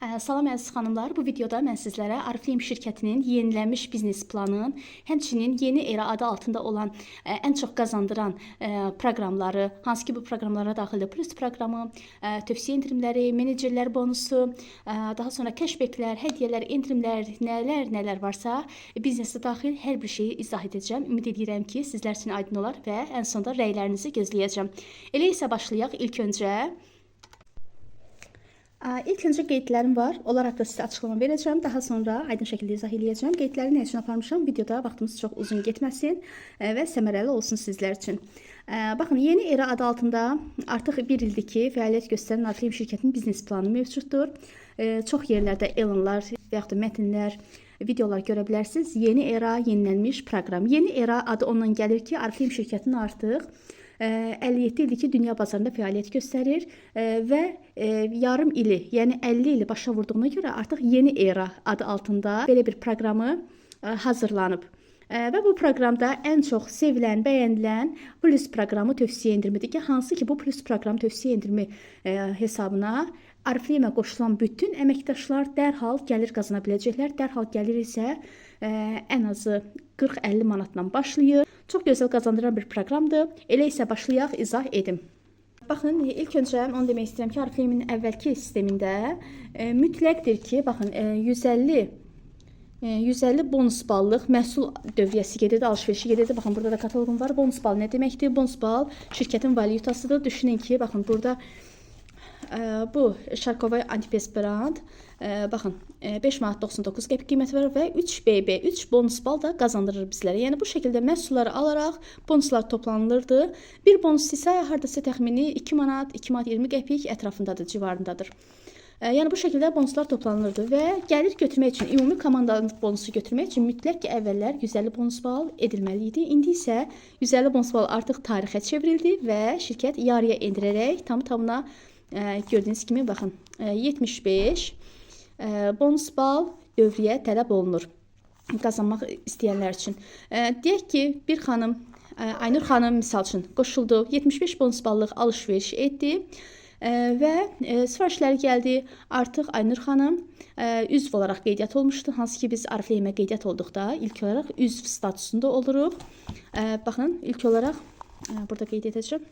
Salam əziz xanımlar, bu videoda mən sizlərə Oriflame şirkətinin yenilənmiş biznes planının, həmçinin yeni era adı altında olan ən çox qazandıran proqramları, hansı ki bu proqramlara daxildir, plus proqramı, tövsiyə endirimləri, menecerlər bonusu, daha sonra cashbacklər, hədiyyələr, endirimlər, nələr varsa biznesə daxil hər bir şeyi izah edəcəm. Ümid edirəm ki, sizlər üçün aydın olar və ən sonda rəylərinizi gözləyəcəm. Elə isə başlayaq. İlk öncə qeydlərim var. Onlar haqqında sizə açıqlama verəcəm. Daha sonra aydın şəkildə izah edəcəm. Qeydləri nə üçün aparmışam? Videoda vaxtımız çox uzun getməsin və səmərəli olsun sizlər üçün. Baxın, yeni era adı altında artıq bir ildir ki, fəaliyyət göstərən Oriflame şirkətinin biznes planı mövcuddur. Çox yerlərdə elanlar və yaxud da mətnlər, videolar görə bilərsiniz. Yeni era, yenilənmiş proqram. Yeni era adı ondan gəlir ki, Oriflame şirkətinin artıq 57 ildir ki, dünya bazarında fəaliyyət göstərir və yarım ili, yəni 50 ili başa vurduğuna görə artıq yeni era adı altında belə bir proqramı hazırlanıb. Və bu proqramda ən çox sevilən, bəyənilən plus proqramı tövsiyə endirimidir ki, hansı ki bu plus proqramı tövsiyə endirimi hesabına Oriflame-ə qoşulan bütün əməkdaşlar dərhal gəlir qazana biləcəklər. Dərhal gəlir isə ən azı 40-50 manatdan başlayır. Çox gözəl qazandıran bir proqramdır. Elə isə başlayaq, izah edim. Baxın, ilk öncə onu demək istəyirəm ki, Oriflame-in əvvəlki sistemində mütləqdir ki, baxın, 150 bonus ballıq məhsul dövriyyəsi gedirdi, alış-verişi gedirdi. Baxın, burada da kataloqum var. Bonus bal nə deməkdir? Bonus bal şirkətin valyutasıdır. Düşünün ki, baxın, burada bu Şarkovay Antipes brand, baxın, 5 manat 99 qəpik qiyməti var və 3 BB, 3 bonus bal da qazandırır bizlərə. Yəni bu şəkildə məhsulları alaraq bonuslar toplanılırdı. Bir bonus isə hardasa təxmini 2 manat, 2 manat 20 qəpik ətrafındadır, civarındadır. Yəni bu şəkildə bonuslar toplanılırdı və gəlir götürmək üçün, ümumi komandanın bonusu götürmək üçün mütləq ki, əvvəllər 150 bonus bal edilməli idi. İndi isə 150 bonus bal artıq tarixə çevrildi və şirkət yarıya endirərək tamı-tamına gördüyünüz kimi, baxın, 75 bonus bal dövriyyə tələb olunur qazanmaq istəyənlər üçün. Deyək ki, bir xanım, Aynur xanım misal üçün qoşuldu, 75 bonus ballıq alış-veriş etdi və sifarişləri gəldi. Artıq Aynur xanım üzv olaraq qeydiyyat olmuşdu. Hansı ki, biz Oriflame-ə qeydiyyat olduqda ilk olaraq üzv statusunda oluruq. Baxın, ilk olaraq burada qeyd edəcəm.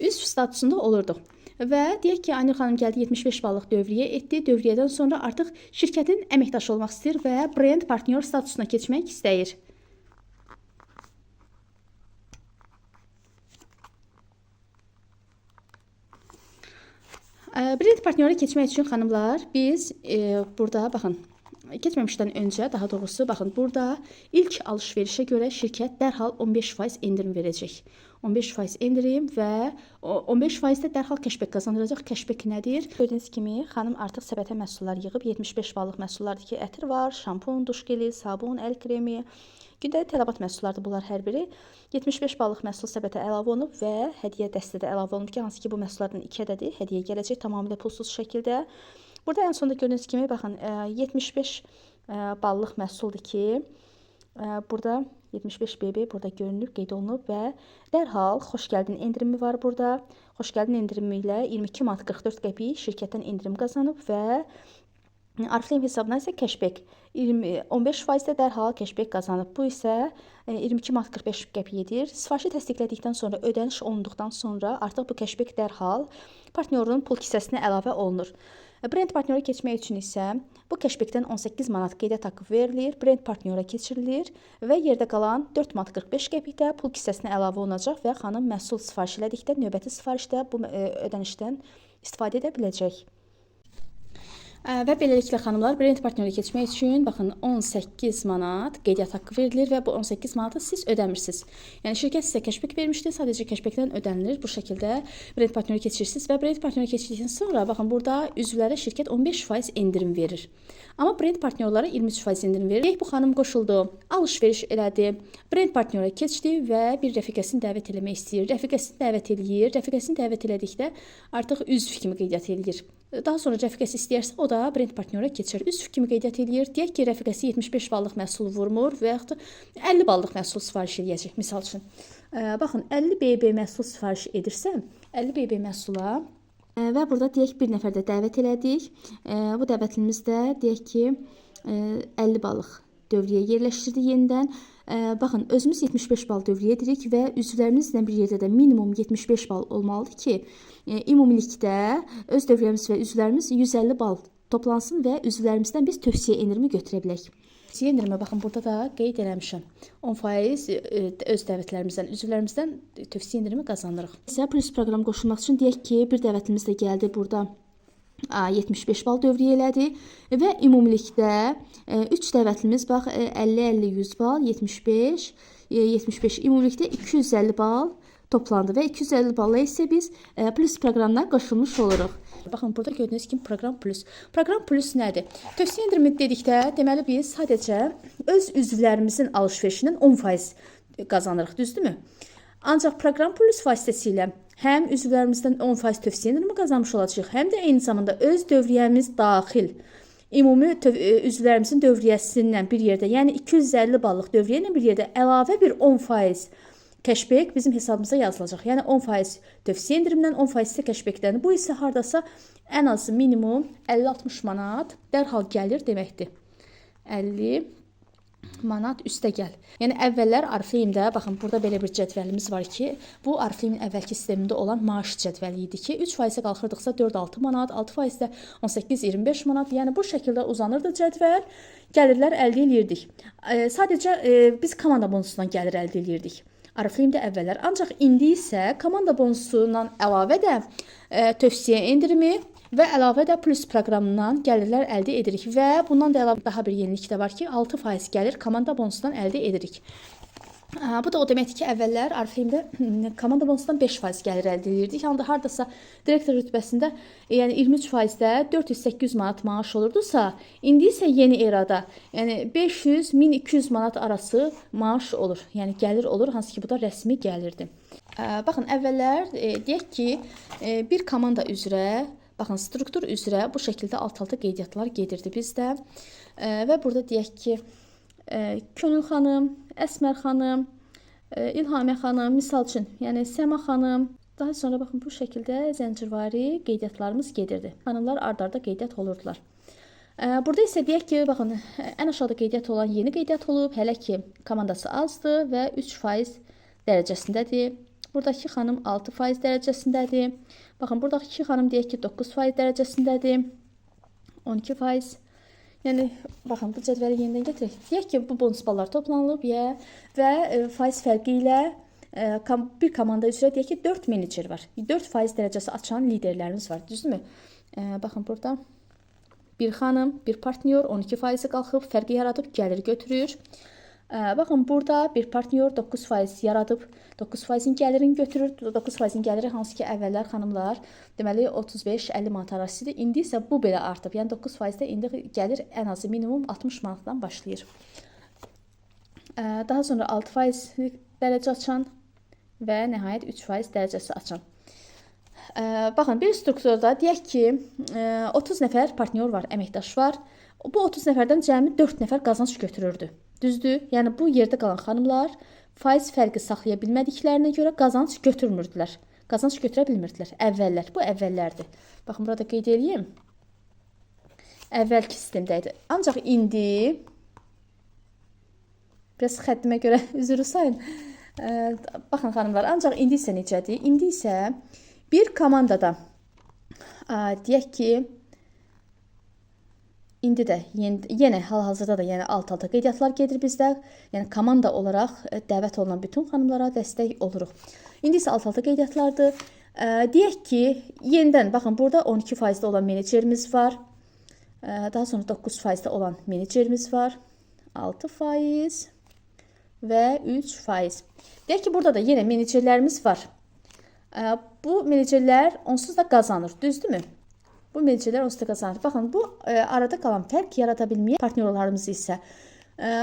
Üzv statusunda olurduq. Və deyək ki, Aynur xanım gəldi, 75 ballıq dövriyyə etdi. Dövriyyədən sonra artıq şirkətin əməkdaşı olmaq istəyir və brend partnyor statusuna keçmək istəyir. Brend partniyora keçmək üçün xanımlar, biz burada, baxın, keçməmişdən öncə, daha doğrusu, baxın, burada ilk alış-verişə görə şirkət dərhal 15% endirim verəcək. 15% endirim və 15% də dərhal cashback qazandıracaq. Cashback nədir? Gördüyünüz kimi, xanım artıq səbətə məhsullar yığıb, 75 ballıq məhsullardır ki, ətir var, şampun, duş geli, sabun, əl kremi, gündəlik tələbat məhsullardır bunlar hər biri. 75 ballıq məhsul səbətə əlavə olunub və hədiyyə dəstədə əlavə olunub ki, hansı ki, bu məhsullardan 2 ədədi hədiyyə gələcək tamamilə pulsuz şəkildə. Burada ən sonda gördüyünüz kimi, baxın, 75 ballıq məhsuldur ki, burada 75 BB burada görünür, qeyd olunub və dərhal xoş gəldin endirimi var burada. Xoş gəldin endirimi ilə 22 manat 44 qəpik şirkətdən endirim qazanıb və Oriflame hesabına isə cashback 15% də dərhal cashback qazanıb. Bu isə 22 manat 45 qəpik edir. Sifarişi təsdiqlədikdən sonra, ödəniş olunduqdan sonra artıq bu cashback dərhal partnyorun pul kisəsinə əlavə olunur. Brend partniyora keçmək üçün isə bu cashbackdən 18 manat qeydiyyat haqqı verilir, brend partniyora keçirilir və yerdə qalan 4 manat 45 qəpikdə pul kisəsinə əlavə olunacaq və xanım məhsul sifariş elədikdə növbəti sifarişdə bu ödənişdən istifadə edə biləcək. Və beləliklə xanımlar, brend partniyora keçmək üçün, baxın, 18 manat qeydiyyat haqqı verilir və bu 18 manatı siz ödəmirsiniz. Yəni şirkət sizə cashback vermişdi, sadəcə cashbackdən ödənilir. Bu şəkildə brend partniyora keçirsiniz və brend partniyora keçdikdən sonra, baxın, burada üzvlərə şirkət 15% endirim verir. Amma brend partnyorlara 23% endirim verir. Deyək, bu xanım qoşuldu, alış-veriş elədi, brend partniyora keçdi və bir rəfiqəsini dəvət eləmək istəyir. Rəfiqəsini dəvət eləyir. Rəfiqəsini dəvət elədikdə artıq üzv kimi qeydiyyat eləyir. Daha sonra rəfiqəsi istəyərsə, o da brend partniyora keçir. Üzv kimi qeydiyyat eləyir. Deyək ki, rəfiqəsi 75 ballıq məhsul vurmur və yaxud da 50 ballıq məhsul sifariş edəcək, misal üçün. Baxın, 50 BB məhsul sifariş edirsə, 50 BB məhsula və burada deyək bir nəfər də dəvət elədik. Bu dəvətlimiz də deyək ki 50 ballıq dövrəyə yerləşdirdik yenidən. Baxın, özümüz 75 bal dövrəyə edirik və üzvlərimizlə bir yerdə də minimum 75 bal olmalıdır ki, ümumilikdə öz dövrəmiz və üzvlərimiz 150 bal toplansın və üzvlərimizdən biz tövsiyə endirimi götürə bilək. Tövsiyə endirimi baxın burada da qeyd eləmişəm. 10% öz dəvətlərimizdən, üzvlərimizdən tövsiyə endirimi qazanırıq. Sizə plus proqram qoşulmaq üçün deyək ki, bir dəvətimiz də gəldi burada 75 bal dövrəyə elədi və ümumilikdə 3 dəvətlimiz bax 50-50-100 bal, 75 ümumilikdə 250 bal toplandı və 250 balla isə biz plus proqramına qoşulmuş oluruq. Baxın, burada gördüyünüz kimi proqram plus. Proqram plus nədir? Tövsiyə endirimi dedikdə, deməli biz sadəcə öz üzvlərimizin alış-verişindən 10% qazanırıq, düzdürmü? Ancaq proqram plus vasitəsilə həm üzvlərimizdən 10% tövsiyə endirimi qazanmış olacağıq, həm də eyni zamanda öz dövriyyəmiz daxil ümumi üzvlərimizin dövriyyəsindən bir yerdə, yəni 250 ballıq dövriyyə ilə bir yerdə əlavə bir 10% cashback bizim hesabımıza yazılacaq. Yəni 10% tövsiyə endirimindən 10% isə cashbackdən. Bu isə hardasa ən azı minimum 50-60 manat dərhal gəlir deməkdir. 50 manat üstə gəl. Yəni əvvəllər Oriflame-də baxın burada belə bir cədvəlimiz var ki, bu Oriflame-in əvvəlki sistemində olan maaş cədvəli idi ki, 3%-ə qalxırdıqsa 4-6 manat, 6%-də 18-25 manat. Yəni bu şəkildə uzanırdı cədvəl. Gəlirlər əldə edirdik. Sadəcə biz komanda bonusundan gəlir əldə edirdik. Oriflame-də əvvəllər. Ancaq indi isə komanda bonusundan əlavə də tövsiyə endirimi və əlavə də plus proqramından gəlirlər əldə edirik və bundan da əlavə daha bir yenilik də var ki, 6% gəlir komanda bonusundan əldə edirik. Bu da o deməkdir ki, əvvəllər Oriflame-də komanda bonusundan 5% gəlir əldə edirdik. Yəni hardasa direktor rütbəsində, yəni 23%-də 400-800 manat maaş olurdusa, indi isə yeni erada, yəni 500-1200 manat arası maaş olur. Yəni gəlir olur, hansı ki bu da rəsmi gəlirdi. Baxın, əvvəllər deyək ki, bir komanda üzrə, baxın, struktur üzrə bu şəkildə alt-alta qeydiyyatlar gedirdi bizdə. Və burada deyək ki, Könül xanım, Əsmər xanım, İlhamə xanım, misal üçün, yəni Səma xanım. Daha sonra baxın bu şəkildə zəncirvari qeydiyyatlarımız gedirdi. Xanımlar ard-arda qeydiyyat olurdular. Burada isə deyək ki, baxın, ən aşağıda qeydiyyat olan yeni qeydiyyat olub, hələ ki komandası azdır və 3% dərəcəsindədir. Buradakı xanım 6% dərəcəsindədir. Baxın, buradakı xanım deyək ki 9% dərəcəsindədir. 12%. Yəni, baxın, bu cədvəli yenidən gətirək. Deyək ki, bu bonus ballar toplanılıb və faiz fərqi ilə bir komanda üzrə deyək ki, 4 menecer var. 4% dərəcəsi açan liderlərimiz var, düzdürmü? Baxın, burada bir xanım, bir partnyor 12%-i qalxıb, fərqi yaradıb, gəlir götürür. Baxın, burada bir partnyor 9% yaradıb, 9%-in gəlirini götürür. 9%-in gəliri hansı ki, əvvəllər xanımlar, deməli 35-50 manat arasıdır. İndi isə bu belə artıb. Yəni 9%-də indi gəlir ən azı minimum 60 manatdan başlayır. Daha sonra 6% dərəcə açan və nəhayət 3% dərəcəsi açan. Baxın, bir strukturda deyək ki, 30 nəfər partnyor var, əməkdaş var. Bu 30 nəfərdən cəmi 4 nəfər qazanc götürürdü. Düzdür? Yəni bu yerdə qalan xanımlar faiz fərqi saxlaya bilmədiklərinə görə qazanc götürmürdülər. Qazanc götürə bilmirdilər. Əvvəllər. Bu əvvəllərdir. Baxın, burada qeyd edeyim. Əvvəlki sistemdə idi. Ancaq indi biraz xəttimə görə üzr sayın. Baxın xanımlar, ancaq indi isə necədir? İndi isə bir komandada deyək ki, İndi də yenə hal-hazırda da yəni alt-alta qeydiyyatlar gedir bizdə. Yəni komanda olaraq dəvət olunan bütün xanımlara dəstək oluruq. İndi isə alt-alta qeydiyyatlardır. Deyək ki, yenidən baxın burada 12%-də olan menecerimiz var. Daha sonra 9%-də olan menecerimiz var. 6% və 3%. Deyək ki, burada da yenə menecerlərimiz var. Bu menecerlər onsuz da qazanır, düzdürmü? Bu menecerlər onsuz da qazanır. Baxın, bu arada qalan fərq yarada bilməyən partnyorlarımız isə.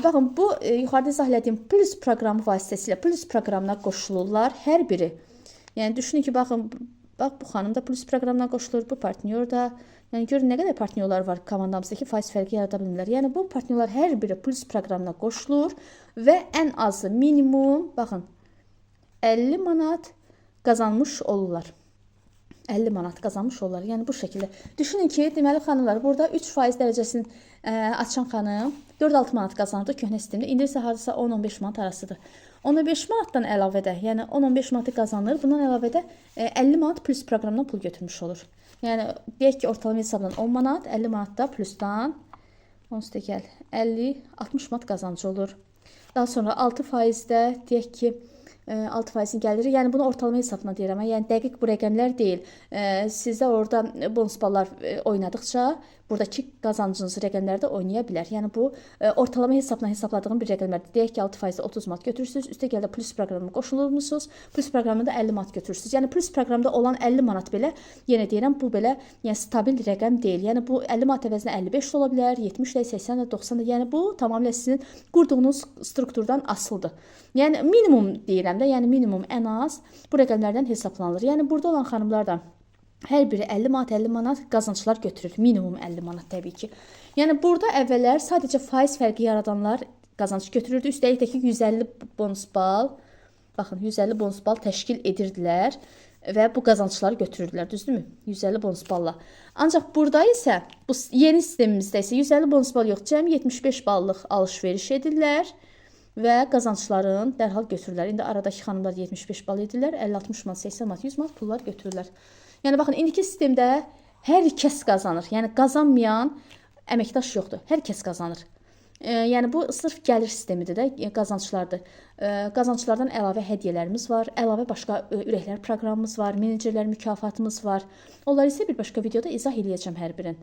Baxın, bu yuxarıda izah etdiyim plus proqramı vasitəsilə plus proqramına qoşulurlar hər biri. Yəni düşünün ki, baxın, bax bu xanım da plus proqramına qoşulur, bu partnyor da. Yəni görün nə qədər partnyorlar var komandamızdakı faiz fərqi yarada bilmirlər. Yəni bu partnyorlar hər biri plus proqramına qoşulur və ən azı minimum, baxın, 50 manat qazanmış olurlar. 50 manat qazanmış olurlar. Yəni bu şəkildə. Düşünün ki, deməli xanımlar, burada 3% dərəcəsini açan xanım 4-6 manat qazanırdı köhnə sistemdə. İndi isə hardasa 10-15 manat arasıdır. 15 manatdan əlavə də, yəni 10-15 manatı qazanır. Bundan əlavə də 50 manat plus proqramdan pul götürmüş olur. Yəni deyək ki, ortalama hesabla 10 manat, 50 manat da plusdan 50-60 manat qazancı olur. Daha sonra 6%-də deyək ki, 6%-in gəliri. Yəni bunu ortalama hesabına deyirəm. Yəni dəqiq bu rəqəmlər deyil. Sizdə orada bonus ballar oynadıqca buradakı qazancınız rəqəmlərdə oynaya bilər. Yəni bu ortalama hesabla hesabladığım bir rəqəmlərdir. Deyək ki, 6%-də 30 manat götürürsüz, üstə gələ plus proqramına qoşulurmusunuz, plus proqramında 50 manat götürürsüz. Yəni plus proqramda olan 50 manat belə, yenə deyirəm, bu belə yəni stabil rəqəm deyil. Yəni bu 50 manat əvəzinə 55 də ola bilər, 70 də, 80 də, 90 da. Yəni bu tamamilə sizin qurduğunuz strukturdan asılıdır. Yəni minimum deyirəm də, yəni minimum ən az bu rəqəmlərdən hesablanılır. Yəni burada olan xanımlar da hər biri 50 manat, 50 manat qazanclar götürür. Minimum 50 manat təbii ki. Yəni burada əvvəllər sadəcə faiz fərqi yaradanlar qazanc götürürdü. Üstəlik də ki 150 bonus bal, baxın 150 bonus bal təşkil edirdilər və bu qazancları götürürdülər, düzdürmü? 150 bonus balla. Ancaq burada isə bu yeni sistemimizdə isə 150 bonus bal yox, cəmi 75 ballıq alış-veriş edirlər və qazancların dərhal götürürlər. İndi aradakı xanımlar 75 bal edirlər, 50-60 manat, 80 manat, 100 manat pullar götürürlər. Yəni baxın, indiki sistemdə hər kəs qazanır. Yəni qazanmayan əməkdaş yoxdur. Hər kəs qazanır. Yəni bu sırf gəlir sistemidir də, qazanclardır. Qazanclardan əlavə hədiyyələrimiz var, əlavə başqa ürəklər proqramımız var, menecerlər mükafatımız var. Onları isə bir başqa videoda izah eləyəcəm hər birini.